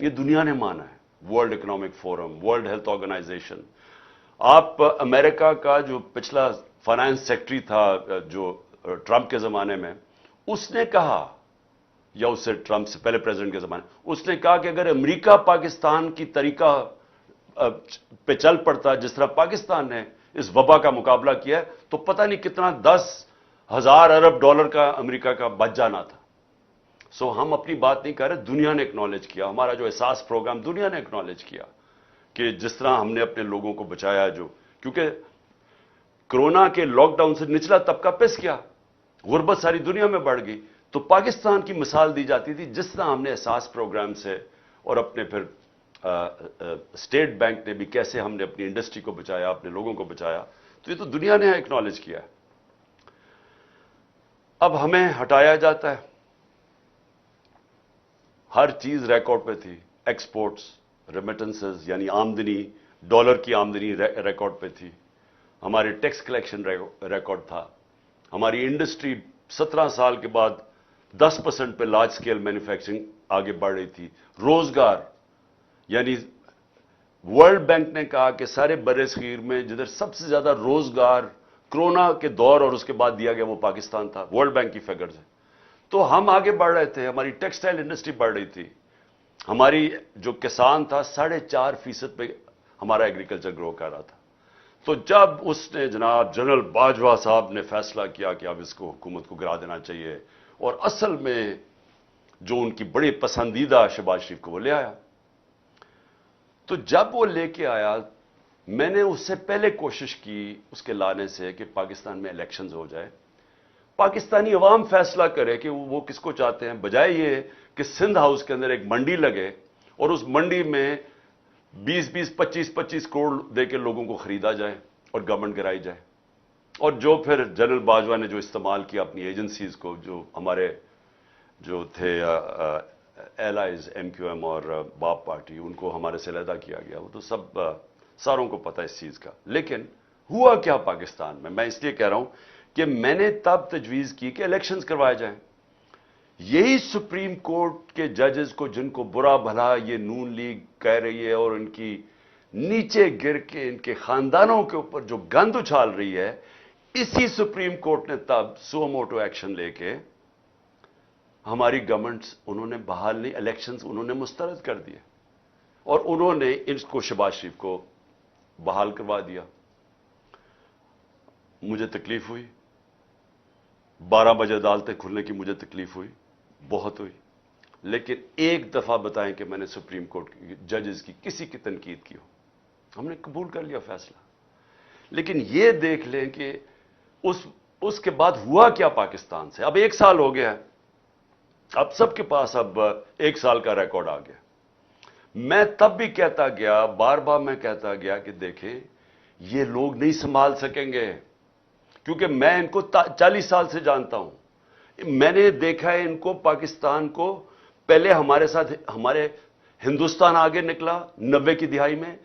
یہ دنیا نے مانا ہے. World Economic Forum, World Health Organization. آپ امریکہ کا جو پچھلا فائنانس سیکٹری تھا جو ٹرمپ کے زمانے میں, اس نے کہا, یا اس سے ٹرمپ سے پہلے پریزیڈنٹ کے زمانے, اس نے کہا کہ اگر امریکہ پاکستان کی طریقہ پہ چل پڑتا جس طرح پاکستان نے اس وبا کا مقابلہ کیا ہے, تو پتہ نہیں کتنا 10,000 ارب ڈالر کا امریکہ کا بچ جانا تھا. سو ہم اپنی بات نہیں کر رہے, دنیا نے اکنالج کیا, ہمارا جو احساس پروگرام دنیا نے اکنالج کیا کہ جس طرح ہم نے اپنے لوگوں کو بچایا, جو کیونکہ کرونا کے لاک ڈاؤن سے نچلا طبقہ پس گیا, غربت ساری دنیا میں بڑھ گئی. تو پاکستان کی مثال دی جاتی تھی جس طرح ہم نے احساس پروگرام سے اور اپنے پھر اسٹیٹ بینک نے بھی کیسے ہم نے اپنی انڈسٹری کو بچایا, اپنے لوگوں کو بچایا. تو یہ تو دنیا نے اکنالج کیا ہے. اب ہمیں ہٹایا جاتا ہے. ہر چیز ریکارڈ پہ تھی, ایکسپورٹس, ریمیٹنسز یعنی آمدنی, ڈالر کی آمدنی ریکارڈ پہ تھی, ہمارے ٹیکس کلیکشن ریکارڈ تھا, ہماری انڈسٹری 17 سال کے بعد 10% پہ لارج سکیل مینوفیکچرنگ آگے بڑھ رہی تھی. روزگار, یعنی ورلڈ بینک نے کہا کہ سارے بر صغیر میں جدھر سب سے زیادہ روزگار کرونا کے دور اور اس کے بعد دیا گیا وہ پاکستان تھا, ورلڈ بینک کی فگرز ہیں. تو ہم آگے بڑھ رہے تھے, ہماری ٹیکسٹائل انڈسٹری بڑھ رہی تھی, ہماری جو کسان تھا 4.5% پہ ہمارا ایگریکلچر گرو کر رہا تھا. تو جب اس نے جناب جنرل باجوہ صاحب نے فیصلہ کیا کہ اب اس کو حکومت کو گرا دینا چاہیے, اور اصل میں جو ان کی بڑی پسندیدہ شہباز شریف کو وہ لے آیا. تو جب وہ لے کے آیا, میں نے اس سے پہلے کوشش کی اس کے لانے سے کہ پاکستان میں الیکشنز ہو جائے, پاکستانی عوام فیصلہ کرے کہ وہ کس کو چاہتے ہیں, بجائے یہ کہ سندھ ہاؤس کے اندر ایک منڈی لگے اور اس منڈی میں 20-20, 25-25 کروڑ دے کے لوگوں کو خریدا جائے اور گورنمنٹ گرائی جائے. اور جو پھر جنرل باجوہ نے جو استعمال کیا اپنی ایجنسیز کو, جو ہمارے جو تھے ایلائز MQM اور باپ پارٹی, ان کو ہمارے سے علیحدہ کیا گیا. وہ تو سب ساروں کو پتہ اس چیز کا. لیکن ہوا کیا پاکستان میں اس لیے کہہ رہا ہوں کہ میں نے تب تجویز کی کہ الیکشنز کروائے جائیں. یہی سپریم کورٹ کے ججز کو, جن کو برا بھلا یہ نون لیگ کہہ رہی ہے اور ان کی نیچے گر کے ان کے خاندانوں کے اوپر جو گند اچھال رہی ہے, اسی سپریم کورٹ نے تب سو موٹو ایکشن لے کے ہماری گورنمنٹس انہوں نے بحال نہیں, الیکشنز انہوں نے مسترد کر دیے اور انہوں نے ان کو شہباز شریف کو بحال کروا دیا. مجھے تکلیف ہوئی, 12 بجے عدالتیں کھلنے کی مجھے تکلیف ہوئی, بہت ہوئی. لیکن ایک دفعہ بتائیں کہ میں نے سپریم کورٹ ججز کی کسی کی تنقید کی ہو, ہم نے قبول کر لیا فیصلہ. لیکن یہ دیکھ لیں کہ اس کے بعد ہوا کیا پاکستان سے. اب 1 سال ہو گیا ہے, اب سب کے پاس اب 1 سال کا ریکارڈ آ گیا. میں تب بھی کہتا گیا, بار بار میں کہتا گیا کہ دیکھیں یہ لوگ نہیں سنبھال سکیں گے, کیونکہ میں ان کو 40 سال سے جانتا ہوں. میں نے دیکھا ہے ان کو, پاکستان کو, پہلے ہمارے ساتھ ہمارے ہندوستان آگے نکلا 90 کی دہائی میں,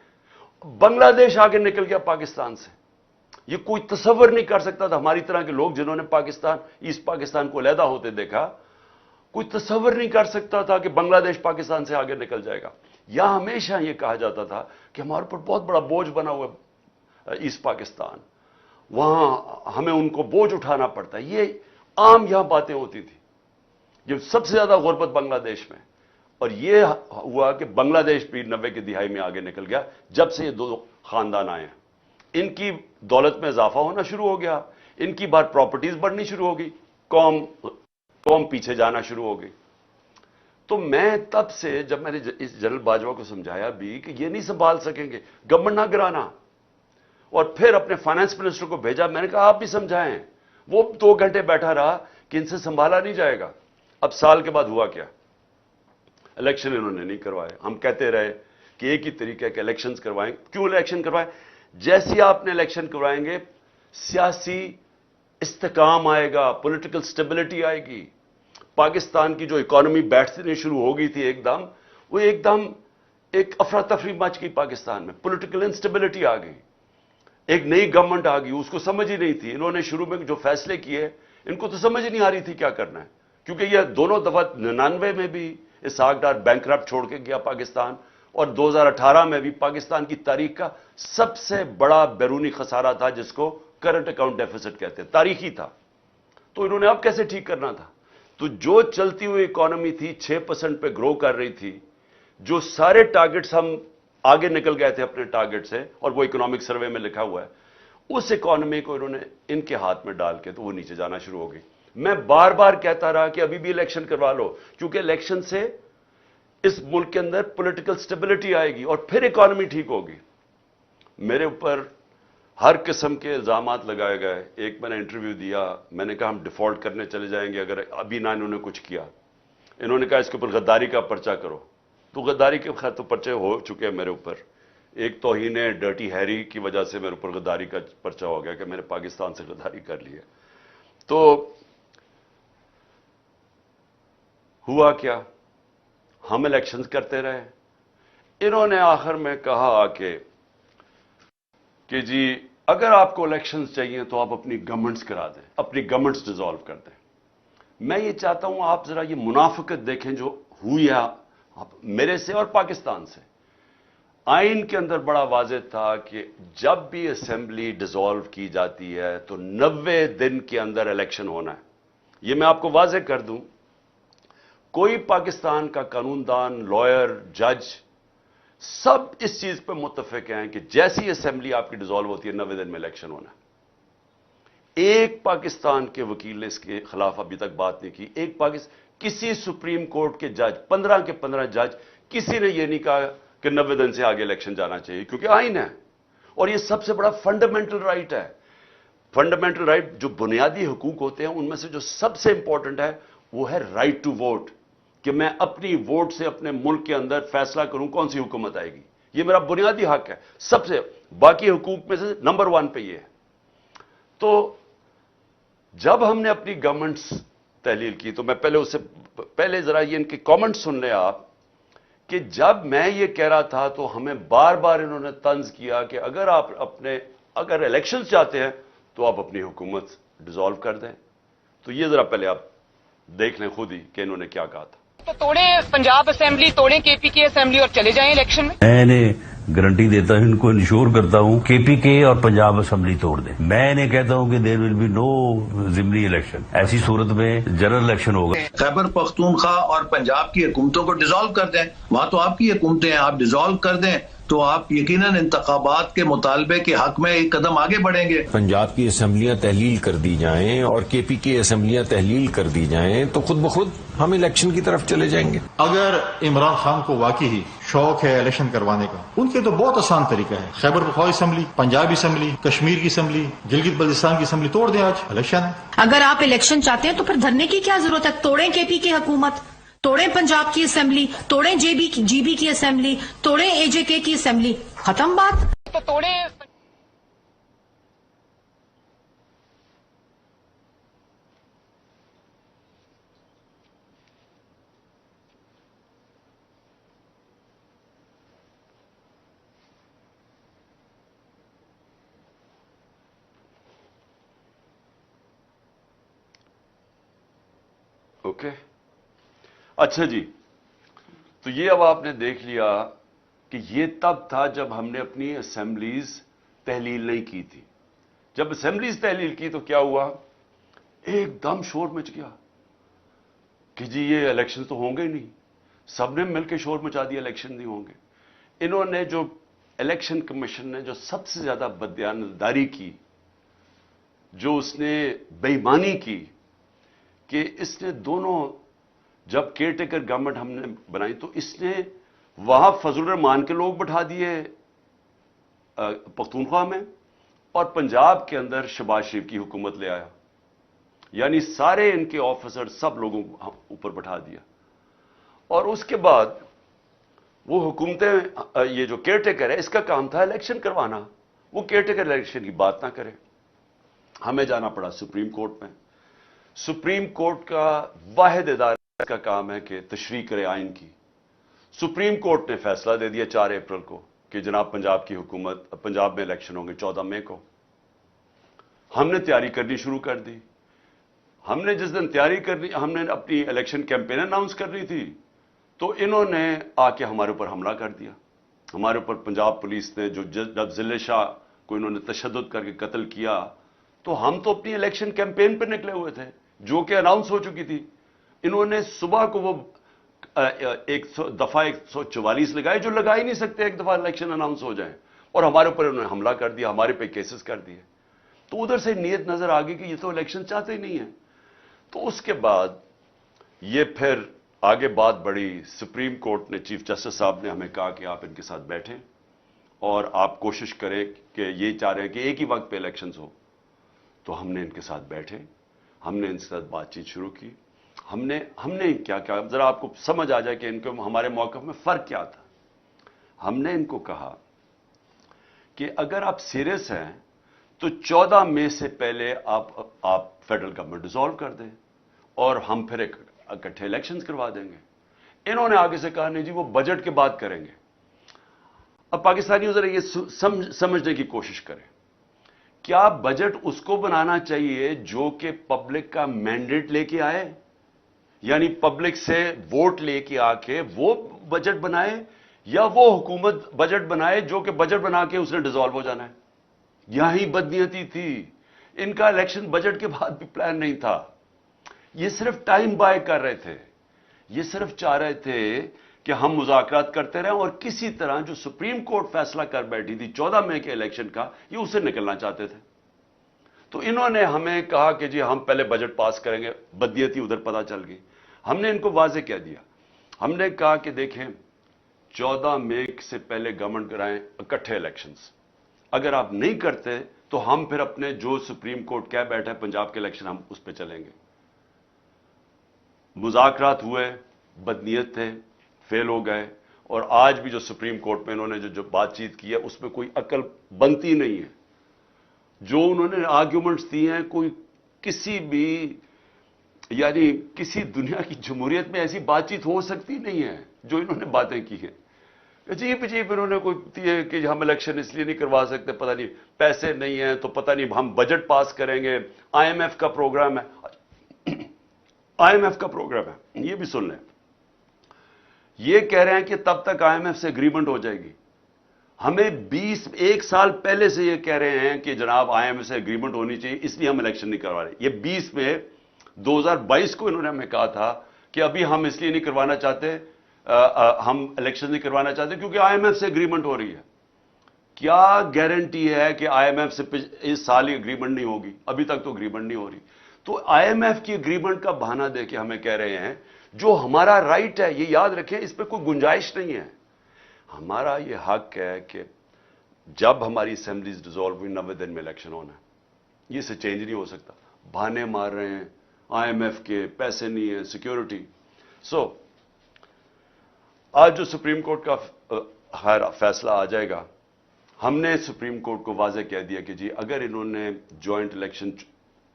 بنگلہ دیش آگے نکل گیا پاکستان سے. یہ کوئی تصور نہیں کر سکتا تھا, ہماری طرح کے لوگ جنہوں نے پاکستان, ایسٹ پاکستان کو علیحدہ ہوتے دیکھا, کوئی تصور نہیں کر سکتا تھا کہ بنگلہ دیش پاکستان سے آگے نکل جائے گا. یا ہمیشہ یہ کہا جاتا تھا کہ ہمارے اوپر بہت بڑا بوجھ بنا ہوا ایسٹ پاکستان, وہاں ہمیں ان کو بوجھ اٹھانا پڑتا ہے. یہ عام یہاں باتیں ہوتی تھی. یہ سب سے زیادہ غربت بنگلہ دیش میں, اور یہ ہوا کہ بنگلہ دیش بھی 90 کی دہائی میں آگے نکل گیا جب سے یہ 2 خاندان آئے ہیں. ان کی دولت میں اضافہ ہونا شروع ہو گیا, ان کی بار پراپرٹیز بڑھنی شروع ہو گئی, قوم پیچھے جانا شروع ہو گئی. تو میں تب سے, جب میں نے اس جنرل باجوہ کو سمجھایا بھی کہ یہ نہیں سنبھال سکیں گے, گورنمنٹ نہ گرانا, اور پھر اپنے فائنانس منسٹر کو بھیجا, میں نے کہا آپ بھی سمجھائیں. وہ 2 گھنٹے بیٹھا رہا کہ ان سے سنبھالا نہیں جائے گا. اب سال کے بعد ہوا کیا, الیکشن انہوں نے نہیں کروائے. ہم کہتے رہے کہ ایک ہی طریقہ ہے کہ الیکشنز کروائیں. کیوں الیکشن کروائیں؟ جیسی آپ نے الیکشن کروائیں گے سیاسی استحکام آئے گا, پولیٹیکل سٹیبلٹی آئے گی. پاکستان کی جو اکانومی بیٹھنے شروع ہو گئی تھی ایک دم ایک افراتفری مچ گئی پاکستان میں, پولیٹیکل انسٹیبلٹی آ گئی, ایک نئی گورنمنٹ آ گئی, اس کو سمجھ ہی نہیں تھی. انہوں نے شروع میں جو فیصلے کیے ان کو تو سمجھ نہیں آ رہی تھی کیا کرنا ہے, کیونکہ یہ دونوں دفعہ 99 میں بھی اسحاق ڈار بینکرپٹ چھوڑ کے گیا پاکستان, اور 2018 میں بھی پاکستان کی تاریخ کا سب سے بڑا بیرونی خسارہ تھا جس کو کرنٹ اکاؤنٹ ڈیفیسٹ کہتے ہیں, تاریخی تھا. تو انہوں نے اب کیسے ٹھیک کرنا تھا؟ تو جو چلتی ہوئی اکانومی تھی 6% پہ گرو کر رہی تھی, جو سارے ٹارگٹس ہم آگے نکل گئے تھے اپنے ٹارگٹ سے, اور وہ اکنامک سروے میں لکھا ہوا ہے, اس اکانومی کو انہوں نے ان کے ہاتھ میں ڈال کے تو وہ نیچے جانا شروع ہو گئی. میں بار بار کہتا رہا کہ ابھی بھی الیکشن کروا لو, کیونکہ الیکشن سے اس ملک کے اندر پولیٹیکل سٹیبلٹی آئے گی اور پھر اکانومی ٹھیک ہوگی. میرے اوپر ہر قسم کے الزامات لگائے گئے. ایک میں نے انٹرویو دیا, میں نے کہا ہم ڈیفالٹ کرنے چلے جائیں گے اگر ابھی نہ انہوں نے کچھ کیا. انہوں نے کہا اس کے اوپر غداری کا پرچہ کرو. تو غداری کے خیر تو پرچے ہو چکے ہیں میرے اوپر. ایک توہین ڈرٹی ہیری کی وجہ سے میرے اوپر غداری کا پرچہ ہو گیا کہ میں نے پاکستان سے غداری کر لی ہے. تو ہوا کیا, ہم الیکشنز کرتے رہے. انہوں نے آخر میں کہا کہ جی اگر آپ کو الیکشنز چاہیے تو آپ اپنی گورنمنٹس کرا دیں, اپنی گورنمنٹس ڈیزالو کر دیں. میں یہ چاہتا ہوں آپ ذرا یہ منافقت دیکھیں جو ہوئی ہے میرے سے اور پاکستان سے. آئین کے اندر بڑا واضح تھا کہ جب بھی اسمبلی ڈیزالو کی جاتی ہے تو 90 دن کے اندر الیکشن ہونا ہے. یہ میں آپ کو واضح کر دوں, کوئی پاکستان کا قانون دان, لائر, جج سب اس چیز پہ متفق ہیں کہ جیسی اسمبلی آپ کی ڈیزالو ہوتی ہے 90 دن میں الیکشن ہونا ہے. ایک پاکستان کے وکیل نے اس کے خلاف ابھی تک بات نہیں کی. کسی سپریم کورٹ کے جج 15 کے 15 جج کسی نے یہ نہیں کہا کہ 90 دن سے آگے الیکشن جانا چاہیے, کیونکہ آئین ہے اور یہ سب سے بڑا فنڈامنٹل رائٹ ہے. فنڈامنٹل رائٹ جو بنیادی حقوق ہوتے ہیں ان میں سے جو سب سے امپورٹنٹ ہے وہ ہے رائٹ ٹو ووٹ, کہ میں اپنی ووٹ سے اپنے ملک کے اندر فیصلہ کروں کون سی حکومت آئے گی. یہ میرا بنیادی حق ہے, سب سے باقی حقوق میں سے نمبر 1 پہ یہ ہے. تو جب ہم نے اپنی گورنمنٹس تحلیل کی تو میں پہلے ذرا یہ ان کے کامنٹ سن لیں آپ, کہ جب میں یہ کہہ رہا تھا تو ہمیں بار بار انہوں نے طنز کیا کہ اگر الیکشنز چاہتے ہیں تو آپ اپنی حکومت ڈیزالو کر دیں. تو یہ ذرا پہلے آپ دیکھ لیں خود ہی کہ انہوں نے کیا کہا تھا. تو توڑیں پنجاب اسمبلی, توڑیں کے پی کے اسمبلی اور چلے جائیں الیکشن میں. میں نے گارنٹی دیتا ہوں, ان کو انشور کرتا ہوں کے پی کے اور پنجاب اسمبلی توڑ دیں. میں نے کہتا ہوں کہ دیر ول بی نو ضمنی الیکشن. ایسی صورت میں جنرل الیکشن ہوگا. خیبر پختونخوا اور پنجاب کی حکومتوں کو ڈیزالو کر دیں. وہاں تو آپ کی حکومتیں ہیں, آپ ڈیزالو کر دیں تو آپ یقیناً انتخابات کے مطالبے کے حق میں ایک قدم آگے بڑھیں گے. پنجاب کی اسمبلیاں تحلیل کر دی جائیں اور کے پی کی اسمبلیاں تحلیل کر دی جائیں تو خود بخود ہم الیکشن کی طرف چلے جائیں گے. اگر عمران خان کو واقعی شوق ہے الیکشن کروانے کا, ان کے تو بہت آسان طریقہ ہے. خیبر پختونخوا اسمبلی, پنجاب اسمبلی, کشمیر کی اسمبلی, گلگت بلتستان کی اسمبلی توڑ دیں, آج الیکشن ہے. اگر آپ الیکشن چاہتے ہیں تو پھر دھرنے کی کیا ضرورت ہے؟ توڑیں کے پی کی حکومت, توڑیں پنجاب کی اسمبلی, توڑیں جی بی کی اسمبلی, توڑیں اے جے کے کی اسمبلی, ختم بات. تو توڑیں. اوکے, اچھا جی. تو یہ اب آپ نے دیکھ لیا کہ یہ تب تھا جب ہم نے اپنی اسمبلیز تحلیل نہیں کی تھی. جب اسمبلیز تحلیل کی تو کیا ہوا, ایک دم شور مچ گیا کہ جی یہ الیکشن تو ہوں گے ہی نہیں. سب نے مل کے شور مچا دیا الیکشن نہیں ہوں گے. انہوں نے جو الیکشن کمیشن نے جو سب سے زیادہ بدیانتداری کی, جو اس نے بے ایمانی کی, کہ اس نے دونوں جب کیئر ٹیکر گورنمنٹ ہم نے بنائی تو اس نے وہاں فضل الرحمان کے لوگ بٹھا دیے پختونخوا میں, اور پنجاب کے اندر شہباز شریف کی حکومت لے آیا. یعنی سارے ان کے آفیسر سب لوگوں کو اوپر بٹھا دیا. اور اس کے بعد وہ حکومتیں, یہ جو کیئر ٹیکر ہے اس کا کام تھا الیکشن کروانا, وہ کیئر ٹیکر الیکشن کی بات نہ کرے. ہمیں جانا پڑا سپریم کورٹ میں. سپریم کورٹ کا واحد ادارہ کا کام ہے کہ تشریح کرے آئین کی. سپریم کورٹ نے فیصلہ دے دیا 4 اپریل کو کہ جناب پنجاب کی حکومت, پنجاب میں الیکشن ہوں گے 14 مئی کو. ہم نے تیاری کرنی شروع کر دی. ہم نے جس دن تیاری کرنی, ہم نے اپنی الیکشن کیمپین اناؤنس کرنی تھی, تو انہوں نے آ کے ہمارے اوپر حملہ کر دیا. ہمارے اوپر پنجاب پولیس نے جو جب ضلع شاہ کو انہوں نے تشدد کر کے قتل کیا, تو ہم تو اپنی الیکشن کیمپین پہ نکلے ہوئے تھے جو کہ اناؤنس ہو چکی تھی. انہوں نے صبح کو وہ دفعہ 144 لگائے جو لگا ہی نہیں سکتے ایک دفعہ الیکشن اناؤنس ہو جائیں, اور ہمارے اوپر انہوں نے حملہ کر دیا, ہمارے پہ کیسز کر دیے. تو ادھر سے نیت نظر آ گئی کہ یہ تو الیکشن چاہتے ہی نہیں ہیں. تو اس کے بعد یہ پھر آگے بات بڑھی. سپریم کورٹ نے, چیف جسٹس صاحب نے ہمیں کہا کہ آپ ان کے ساتھ بیٹھیں اور آپ کوشش کریں کہ یہ چاہ رہے ہیں کہ ایک ہی وقت پہ الیکشنز ہو. تو ہم نے ان کے ساتھ بیٹھے, ہم نے ان کے ساتھ بات چیت شروع کی. ہم نے کیا کیا ذرا آپ کو سمجھ آ جائے کہ ان کو ہمارے موقف میں فرق کیا تھا. ہم نے ان کو کہا کہ اگر آپ سیریس ہیں تو 14 مئی سے پہلے آپ فیڈرل گورنمنٹ ڈیزالو کر دیں اور ہم پھر ایک اکٹھے الیکشنز کروا دیں گے. انہوں نے آگے سے کہا نہیں جی وہ بجٹ کے بعد کریں گے. اب پاکستانیوں ذرا یہ سمجھنے کی کوشش کریں, کیا بجٹ اس کو بنانا چاہیے جو کہ پبلک کا مینڈیٹ لے کے آئے, یعنی پبلک سے ووٹ لے کے آ کے وہ بجٹ بنائے, یا وہ حکومت بجٹ بنائے جو کہ بجٹ بنا کے اس نے ڈیزالو ہو جانا ہے؟ یہی بدنیتی تھی. ان کا الیکشن بجٹ کے بعد بھی پلان نہیں تھا. یہ صرف ٹائم بائی کر رہے تھے. یہ صرف چاہ رہے تھے کہ ہم مذاکرات کرتے رہیں اور کسی طرح جو سپریم کورٹ فیصلہ کر بیٹھی تھی 14 مئی کے الیکشن کا, یہ اسے نکلنا چاہتے تھے. تو انہوں نے ہمیں کہا کہ جی ہم پہلے بجٹ پاس کریں گے. بدیتی ادھر پتہ چل گئی. ہم نے ان کو واضح کہہ دیا. ہم نے کہا کہ دیکھیں 14 مئی سے پہلے گورنمنٹ کرائیں اکٹھے الیکشنز. اگر آپ نہیں کرتے تو ہم پھر اپنے جو سپریم کورٹ کہہ بیٹھے پنجاب کے الیکشن ہم اس پہ چلیں گے. مذاکرات ہوئے, بدنیت تھے, فیل ہو گئے, اور آج بھی جو سپریم کورٹ میں انہوں نے جو بات چیت کی ہے اس میں کوئی عقل بنتی نہیں ہے. جو انہوں نے آرگیومنٹس دی ہیں, کوئی کسی بھی یعنی کسی دنیا کی جمہوریت میں ایسی بات چیت ہو سکتی نہیں ہے جو انہوں نے باتیں کی ہیں. عجیب انہوں نے کوئی دی ہے کہ ہم الیکشن اس لیے نہیں کروا سکتے, پتہ نہیں پیسے نہیں ہیں تو پتہ نہیں ہم بجٹ پاس کریں گے. آئی ایم ایف کا پروگرام ہے, آئی ایم ایف کا پروگرام ہے, یہ بھی سن لیں. یہ کہہ رہے ہیں کہ تب تک آئی ایم ایف سے اگریمنٹ ہو جائے گی. ہمیں 1 سال پہلے سے یہ کہہ رہے ہیں کہ جناب آئی ایم ایف سے اگریمنٹ ہونی چاہیے, اس لیے ہم الیکشن نہیں کروا رہے. یہ 20 میں 2022 کو انہوں نے ہمیں کہا تھا کہ ابھی ہم اس لیے نہیں کروانا چاہتے, ہم الیکشن نہیں کروانا چاہتے کیونکہ آئی ایم ایف سے اگریمنٹ ہو رہی ہے. کیا گارنٹی ہے کہ آئی ایم ایف سے اس سال ہی اگریمنٹ نہیں ہوگی؟ ابھی تک تو اگریمنٹ نہیں ہو رہی. تو آئی ایم ایف کی اگریمنٹ کا بہانہ دے کے ہمیں کہہ رہے ہیں جو ہمارا رائٹ ہے, یہ یاد رکھیں اس پہ کوئی گنجائش نہیں ہے. ہمارا یہ حق ہے کہ جب ہماری اسمبلیز ڈیزالو ہوئی 90 دن میں الیکشن ہونا ہے. یہ سے چینج نہیں ہو سکتا. بہانے مار رہے ہیں آئی ایم ایف کے, پیسے نہیں ہیں, سیکیورٹی. سو آج جو سپریم کورٹ کا فیصلہ آ جائے گا, ہم نے سپریم کورٹ کو واضح کہہ دیا کہ جی اگر انہوں نے جوائنٹ الیکشن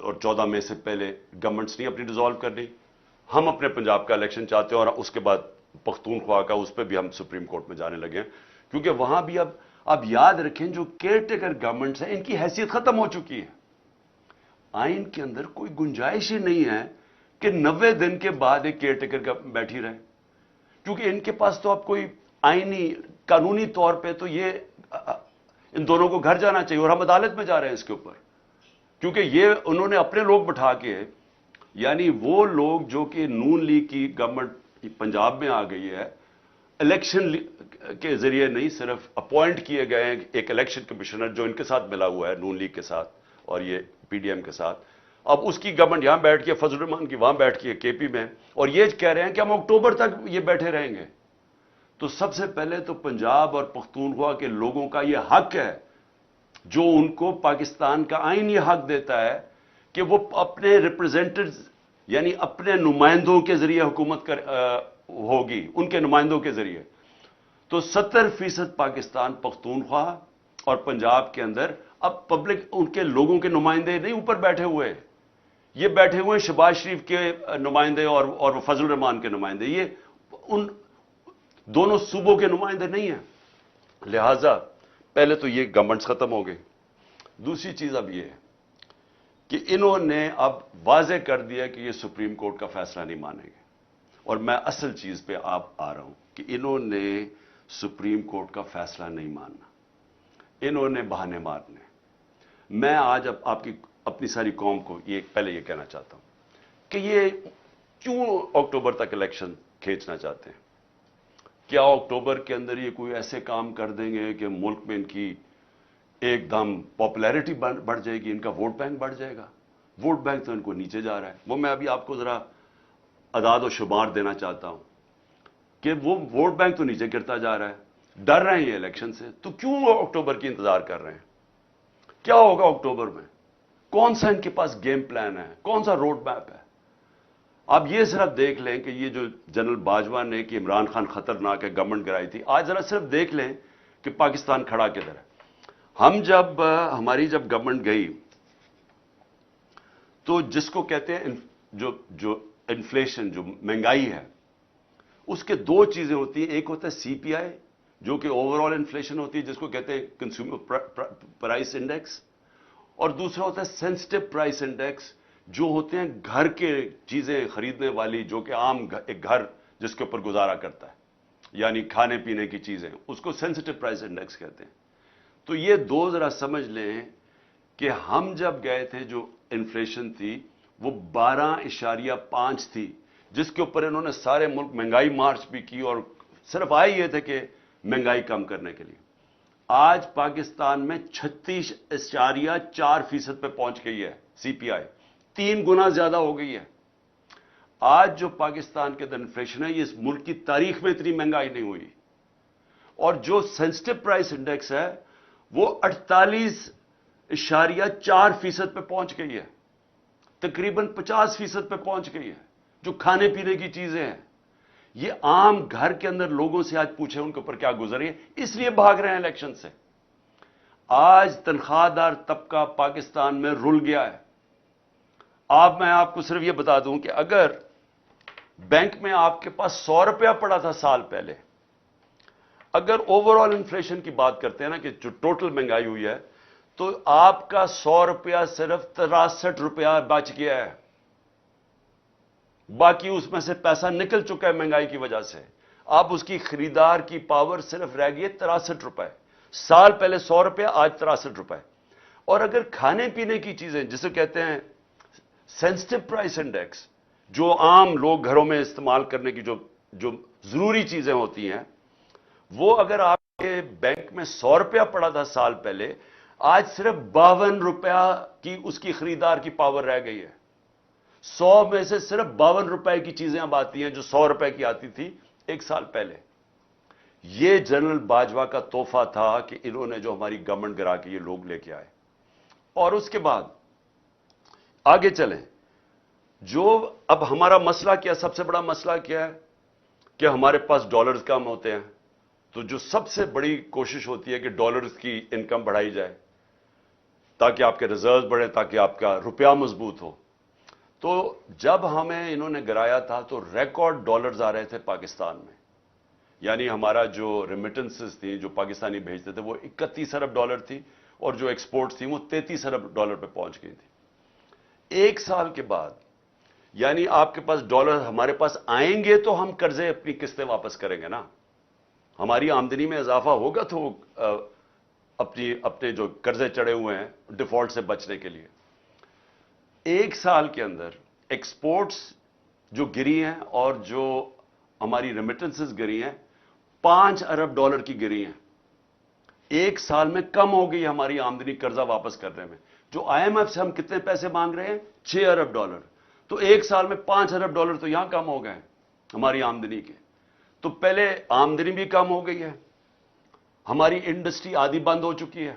اور 14 مئی سے پہلے گورنمنٹس نہیں اپنی ڈیزالو کرنی, ہم اپنے پنجاب کا الیکشن چاہتے ہیں, اور اس کے بعد پختونخوا کا, اس پہ بھی ہم سپریم کورٹ میں جانے لگے ہیں. کیونکہ وہاں بھی اب یاد رکھیں جو کیئر ٹیکر گورنمنٹس ہیں ان کی حیثیت ختم ہو چکی ہے. آئین کے اندر کوئی گنجائش ہی نہیں ہے کہ 90 دن کے بعد ایک کیئر ٹیکر بیٹھی رہے, کیونکہ ان کے پاس تو اب کوئی آئینی قانونی طور پہ تو یہ ان دونوں کو گھر جانا چاہیے, اور ہم عدالت میں جا رہے ہیں اس کے اوپر. کیونکہ یہ انہوں نے اپنے لوگ بٹھا کے, یعنی وہ لوگ جو کہ نون لیگ کی گورنمنٹ پنجاب میں آ گئی ہے, الیکشن کے ذریعے نہیں, صرف اپوائنٹ کیے گئے ہیں ایک الیکشن کمشنر جو ان کے ساتھ ملا ہوا ہے نون لیگ کے ساتھ اور یہ پی ڈی ایم کے ساتھ. اب اس کی گورنمنٹ یہاں بیٹھ کے, فضل الرحمان کی وہاں بیٹھ کے کے پی میں, اور یہ کہہ رہے ہیں کہ ہم اکتوبر تک یہ بیٹھے رہیں گے. تو سب سے پہلے تو پنجاب اور پختونخوا کے لوگوں کا یہ حق ہے جو ان کو پاکستان کا آئین یہ حق دیتا ہے کہ وہ اپنے ریپرزینٹیوز یعنی اپنے نمائندوں کے ذریعے حکومت ہوگی, ان کے نمائندوں کے ذریعے. تو 70% پاکستان پختونخوا اور پنجاب کے اندر اب پبلک ان کے لوگوں کے نمائندے نہیں اوپر بیٹھے ہوئے, یہ بیٹھے ہوئے شہباز شریف کے نمائندے اور فضل الرحمان کے نمائندے, یہ ان دونوں صوبوں کے نمائندے نہیں ہیں. لہذا پہلے تو یہ گورنمنٹس ختم ہو گئی. دوسری چیز اب یہ ہے کہ انہوں نے اب واضح کر دیا کہ یہ سپریم کورٹ کا فیصلہ نہیں مانیں گے, اور میں اصل چیز پہ آپ آ رہا ہوں کہ انہوں نے سپریم کورٹ کا فیصلہ نہیں ماننا, انہوں نے بہانے مارنے. میں آج اب آپ کی اپنی ساری قوم کو پہلے یہ کہنا چاہتا ہوں کہ یہ کیوں اکتوبر تک الیکشن کھینچنا چاہتے ہیں؟ کیا اکتوبر کے اندر یہ کوئی ایسے کام کر دیں گے کہ ملک میں ان کی ایک دم پاپولیرٹی بڑھ جائے گی, ان کا ووٹ بینک بڑھ جائے گا؟ ووٹ بینک تو ان کو نیچے جا رہا ہے. وہ میں ابھی آپ کو ذرا اعداد و شمار دینا چاہتا ہوں کہ وہ ووٹ بینک تو نیچے گرتا جا رہا ہے. ڈر رہے ہیں یہ الیکشن سے, تو کیوں وہ اکتوبر کی انتظار کر رہے ہیں؟ کیا ہوگا اکتوبر میں؟ کون سا ان کے پاس گیم پلان ہے, کون سا روڈ میپ ہے؟ آپ یہ صرف دیکھ لیں کہ یہ جو جنرل باجوہ نے کہ عمران خان خطرناک ہے, گورنمنٹ گرائی تھی, آج ذرا صرف دیکھ لیں کہ پاکستان کھڑا کدھر ہے. ہماری جب گورنمنٹ گئی تو جس کو کہتے ہیں جو انفلیشن, جو مہنگائی ہے, اس کے دو چیزیں ہوتی ہیں. ایک ہوتا ہے سی پی آئی جو کہ اوور آل انفلیشن ہوتی ہے, جس کو کہتے ہیں کنزیومر پرائس انڈیکس, اور دوسرا ہوتا ہے سینسٹیو پرائس انڈیکس جو ہوتے ہیں گھر کے چیزیں خریدنے والی, جو کہ عام ایک گھر جس کے اوپر گزارا کرتا ہے, یعنی کھانے پینے کی چیزیں, اس کو سینسٹیو پرائس انڈیکس کہتے ہیں. تو یہ دو ذرا سمجھ لیں کہ ہم جب گئے تھے جو انفلیشن تھی وہ 12.5 تھی, جس کے اوپر انہوں نے سارے ملک مہنگائی مارچ بھی کی اور صرف آئے یہ تھے کہ مہنگائی کم کرنے کے لیے. آج پاکستان میں 36.4% پہ پہنچ گئی ہے سی پی آئی, 3 گنا زیادہ ہو گئی ہے. آج جو پاکستان کے اندر انفلیشن ہے, یہ اس ملک کی تاریخ میں اتنی مہنگائی نہیں ہوئی. اور جو سینسٹیو پرائس انڈیکس ہے وہ 48.4% پہ پہنچ گئی ہے, تقریباً 50% پہ پہنچ گئی ہے. جو کھانے پینے کی چیزیں ہیں, یہ عام گھر کے اندر لوگوں سے آج پوچھیں ان کے اوپر کیا گزر رہی ہے, اس لیے بھاگ رہے ہیں الیکشن سے. آج تنخواہ دار طبقہ پاکستان میں رل گیا ہے. میں آپ کو صرف یہ بتا دوں کہ اگر بینک میں آپ کے پاس 100 روپیہ پڑا تھا سال پہلے, اگر اوور آل انفلیشن کی بات کرتے ہیں نا کہ جو ٹوٹل مہنگائی ہوئی ہے, تو آپ کا 100 روپیہ صرف 63 روپیہ بچ گیا ہے. باقی اس میں سے پیسہ نکل چکا ہے مہنگائی کی وجہ سے. آپ اس کی خریدار کی پاور صرف رہ گئی 63 روپے. سال پہلے 100 روپیہ, آج 63 روپے. اور اگر کھانے پینے کی چیزیں جسے کہتے ہیں سینسٹیو پرائس انڈیکس, جو عام لوگ گھروں میں استعمال کرنے کی جو ضروری چیزیں ہوتی ہیں, وہ اگر آپ کے بینک میں 100 روپیہ پڑا تھا سال پہلے, آج صرف 52 روپیہ کی اس کی خریدار کی پاور رہ گئی ہے. 100 میں سے صرف 52 روپے کی چیزیں اب آتی ہیں جو 100 روپے کی آتی تھی ایک سال پہلے. یہ جنرل باجوہ کا تحفہ تھا کہ انہوں نے جو ہماری گورنمنٹ گرا کے یہ لوگ لے کے آئے. اور اس کے بعد آگے چلیں, جو اب ہمارا مسئلہ کیا, سب سے بڑا مسئلہ کیا ہے کہ ہمارے پاس ڈالرز کم ہوتے ہیں. تو جو سب سے بڑی کوشش ہوتی ہے کہ ڈالرز کی انکم بڑھائی جائے تاکہ آپ کے ریزروز بڑھیں, تاکہ آپ کا روپیہ مضبوط ہو. تو جب ہمیں انہوں نے گرایا تھا تو ریکارڈ ڈالرز آ رہے تھے پاکستان میں, یعنی ہمارا جو ریمیٹنسز تھیں جو پاکستانی بھیجتے تھے وہ 31 ارب ڈالر تھی, اور جو ایکسپورٹس تھیں وہ 33 ارب ڈالر پہ پہنچ گئی تھی. ایک سال کے بعد, یعنی آپ کے پاس ڈالر ہمارے پاس آئیں گے تو ہم قرضے اپنی قسطیں واپس کریں گے نا, ہماری آمدنی میں اضافہ ہوگا تو اپنے جو قرضے چڑھے ہوئے ہیں ڈیفالٹ سے بچنے کے لیے. ایک سال کے اندر ایکسپورٹس جو گری ہیں اور جو ہماری ریمیٹنسز گری ہیں 5 ارب ڈالر کی گری ہیں. ایک سال میں کم ہو گئی ہماری آمدنی قرضہ واپس کرنے میں. جو آئی ایم ایف سے ہم کتنے پیسے مانگ رہے ہیں, 6 ارب ڈالر. تو ایک سال میں 5 ارب ڈالر تو یہاں کم ہو گئے ہماری آمدنی کے. تو پہلے آمدنی بھی کم ہو گئی ہے, ہماری انڈسٹری آدھی بند ہو چکی ہے.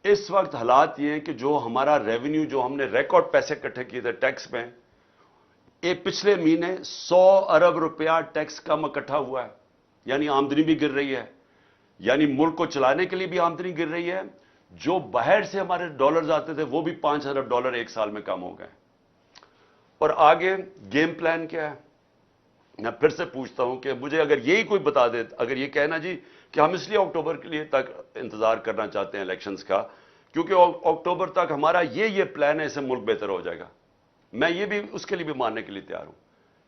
اس وقت حالات یہ ہیں کہ جو ہمارا ریونیو, جو ہم نے ریکارڈ پیسے اکٹھے کیے تھے ٹیکس میں, یہ پچھلے مہینے 100 ارب روپیہ ٹیکس کم اکٹھا ہوا ہے, یعنی آمدنی بھی گر رہی ہے, یعنی ملک کو چلانے کے لیے بھی آمدنی گر رہی ہے. جو باہر سے ہمارے ڈالرز آتے تھے وہ بھی 5 ارب ڈالر ایک سال میں کم ہو گئے. اور آگے گیم پلان کیا ہے؟ میں پھر سے پوچھتا ہوں کہ مجھے اگر یہی کوئی بتا دے, اگر یہ کہنا جی کہ ہم اس لیے اکتوبر کے لیے تک انتظار کرنا چاہتے ہیں الیکشنز کا کیونکہ اکتوبر تک ہمارا یہ پلان ہے, اس سے ملک بہتر ہو جائے گا, میں یہ بھی اس کے لیے بھی ماننے کے لیے تیار ہوں.